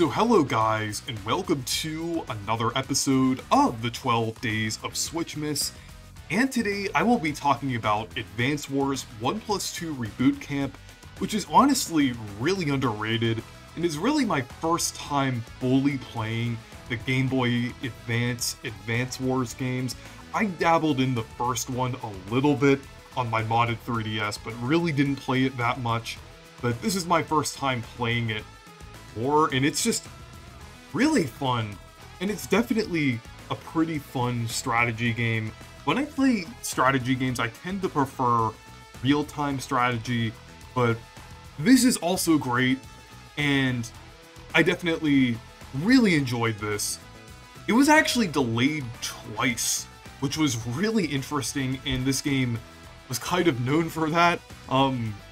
So hello guys, and welcome to another episode of the 12 Days of Switchmas, and today I will be talking about Advance Wars 1+2 Reboot Camp, which is honestly really underrated, and is really my first time fully playing the Game Boy Advance Wars games. I dabbled in the first one a little bit on my modded 3DS, but really didn't play it that much, but this is my first time playing it more, and it's just really fun, and it's definitely a pretty fun strategy game. When I play strategy games, I tend to prefer real-time strategy, but this is also great, and I definitely really enjoyed this. It was actually delayed twice, which was really interesting, and this game was kind of known for that,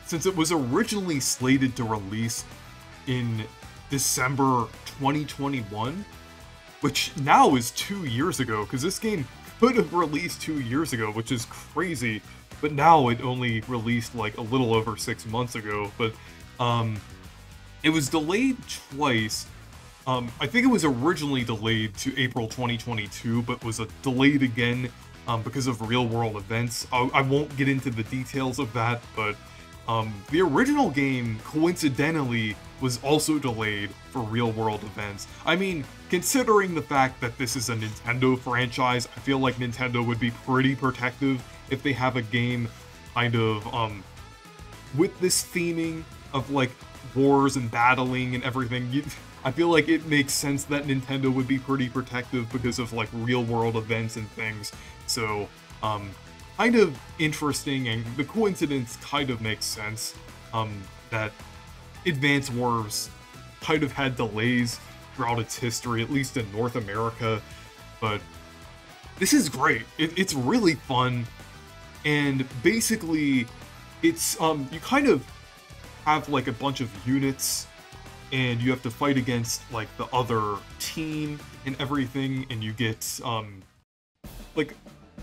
since it was originally slated to release in December 2021, which now is 2 years ago, because this game could have released 2 years ago, which is crazy, but now it only released like a little over 6 months ago. But it was delayed twice. I think it was originally delayed to April 2022, but was delayed again because of real-world events. I won't get into the details of that, but the original game, coincidentally, was also delayed for real-world events. I mean, considering the fact that this is a Nintendo franchise, I feel like Nintendo would be pretty protective if they have a game kind of, with this theming of, like, wars and battling and everything. I feel like it makes sense that Nintendo would be pretty protective because of, like, real-world events and things. So, kind of interesting, and the coincidence kind of makes sense, that Advance Wars kind of had delays throughout its history, at least in North America, but this is great. It's really fun, and basically, it's, you kind of have, like, a bunch of units, and you have to fight against, like, the other team and everything, and you get, like,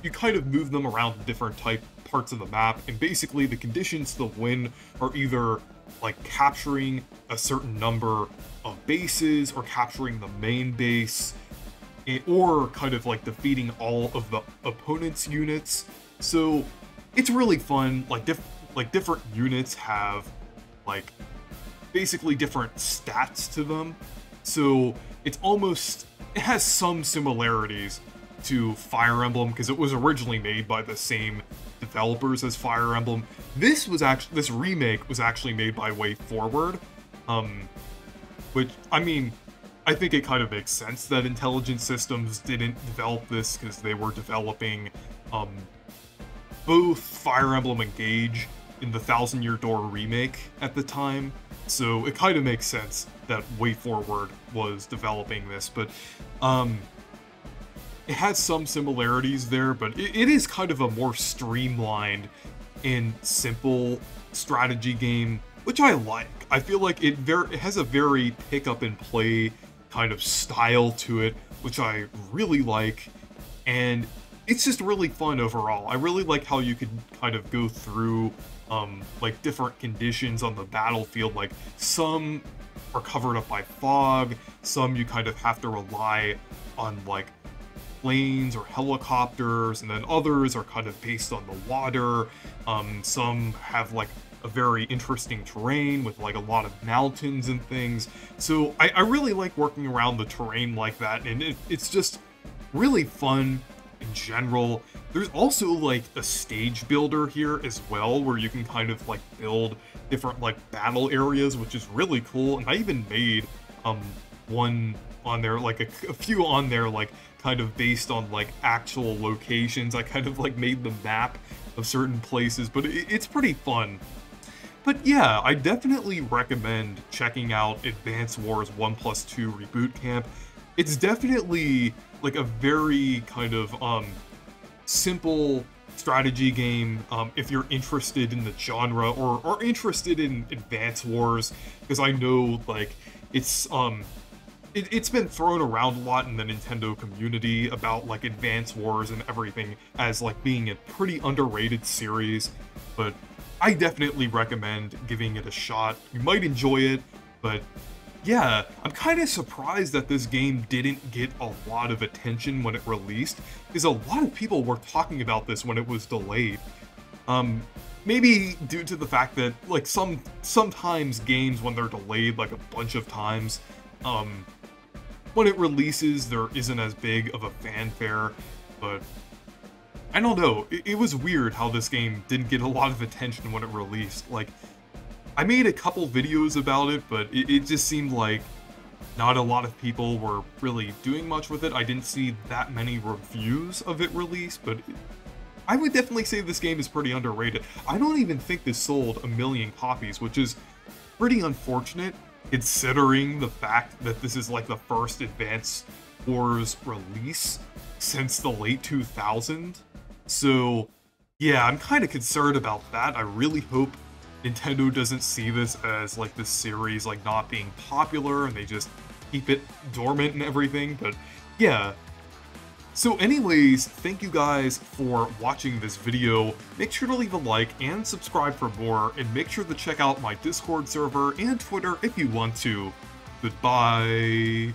you kind of move them around different parts of the map, and basically the conditions to win are either like capturing a certain number of bases, or capturing the main base, or kind of like defeating all of the opponent's units. So it's really fun. Like different units have like basically different stats to them, so it has some similarities to Fire Emblem, because it was originally made by the same developers as Fire Emblem. This remake was actually made by WayForward, which, I mean, I think it kind of makes sense that Intelligent Systems didn't develop this, because they were developing both Fire Emblem Engage in the Thousand Year Door remake at the time, so it kind of makes sense that WayForward was developing this, but it has some similarities there, but it is kind of a more streamlined and simple strategy game, which I like. I feel like it has a very pick-up-and-play kind of style to it, which I really like, and it's just really fun overall. I really like how you can kind of go through, like, different conditions on the battlefield. Like, some are covered up by fog, some you kind of have to rely on, like, planes or helicopters, and then others are kind of based on the water. Some have like a very interesting terrain with like a lot of mountains and things. So I really like working around the terrain like that, and it's just really fun in general. There's also like a stage builder here as well, where you can kind of like build different like battle areas, which is really cool. And I even made one on there, like a few on there, like kind of based on like actual locations. I kind of like made the map of certain places, but it's pretty fun. But yeah, I definitely recommend checking out Advance Wars 1+2 Reboot Camp. It's definitely like a very kind of simple strategy game if you're interested in the genre, or interested in Advance Wars, because I know like it's been thrown around a lot in the Nintendo community about like Advance Wars and everything as like being a pretty underrated series, but I definitely recommend giving it a shot. You might enjoy it, but yeah, I'm kind of surprised that this game didn't get a lot of attention when it released, because a lot of people were talking about this when it was delayed. Maybe due to the fact that, like, sometimes games, when they're delayed, like, a bunch of times, when it releases, there isn't as big of a fanfare, but I don't know, it was weird how this game didn't get a lot of attention when it released. Like, I made a couple videos about it, but it just seemed like not a lot of people were really doing much with it. I didn't see that many reviews of it released, but I would definitely say this game is pretty underrated. I don't even think this sold 1 million copies, which is pretty unfortunate considering the fact that this is like the first Advance Wars release since the late 2000s. So yeah, I'm kind of concerned about that. I really hope Nintendo doesn't see this as like this series like not being popular and they just keep it dormant and everything, but yeah. So anyways, thank you guys for watching this video. Make sure to leave a like and subscribe for more, and make sure to check out my Discord server and Twitter if you want to. Goodbye!